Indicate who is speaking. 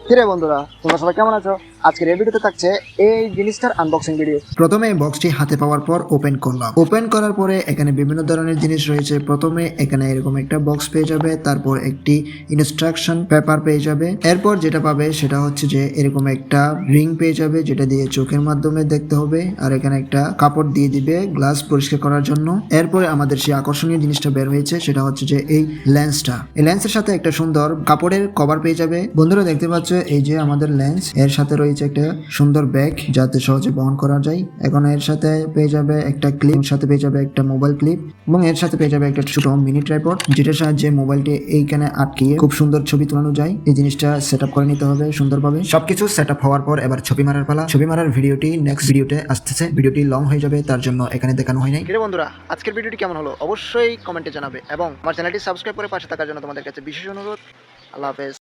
Speaker 1: কিরে বন্ধুরা, তোমরা সবাই কেমন আছো? আজকের এই ভিডিওতে থাকছে এই জিনিসটার আনবক্সিং ভিডিও।
Speaker 2: প্রথমে বক্সটি হাতে পাওয়ার পর ওপেন করলাম। ওপেন করার পরে এখানে বিভিন্ন ধরনের জিনিস রয়েছে। প্রথমে এখানে এরকম একটা বক্স পেয়ে যাবে, তারপর একটি ইনস্ট্রাকশন পেপার পেয়ে যাবে। এরপর যেটা পাবে সেটা হচ্ছে যে এরকম একটা রিং পেয়ে যাবে, যেটা দিয়ে চোখের মাধ্যমে দেখতে হবে। আর এখানে একটা কাপড় দিয়ে দিবে গ্লাস পরিষ্কার করার জন্য। এরপরে আমাদের সেই আকর্ষণীয় জিনিসটা বের হয়েছে, সেটা হচ্ছে যে এই লেন্সটা। এই লেন্সের সাথে একটা সুন্দর কাপড়ের কভার পেয়ে যাবে। বন্ধুরা দেখতে পাচ্ছ, এই যে আমাদের লেন্স, এর সাথে রয়েছে একটা সুন্দর ব্যাগ যাতে সহজে বহন করা যায়। এখন এর সাথে পেয়ে যাবে একটা ক্লিপ, সাথে পেয়ে যাবে একটা মোবাইল ক্লিপ, এবং এর সাথে পেয়ে যাবে একটা ছোট মিনি ট্রাইপড, যেটার সাহায্যে মোবাইলটি এইখানে আটকিয়ে খুব সুন্দর ছবি তোলানো যায়। এই জিনিসটা সেট করে নিতে হবে সুন্দরভাবে। সবকিছু সেট হওয়ার পর এবার ছবি মারার পালা। ছবি মারার ভিডিওটি নেক্সট ভিডিওতে আসতেছে। ভিডিওটি লং হয়ে যাবে, তার জন্য এখানে দেখানো হয় নাই।
Speaker 1: কিরে বন্ধুরা, আজকের ভিডিওটি কেমন হলো অবশ্যই কমেন্টে জানাবে এবং আমার চ্যানেলটি সাবস্ক্রাইব করে পাশে থাকার জন্য তোমাদের কাছে বিশেষ অনুরোধ। আল্লাহ হাফেজ।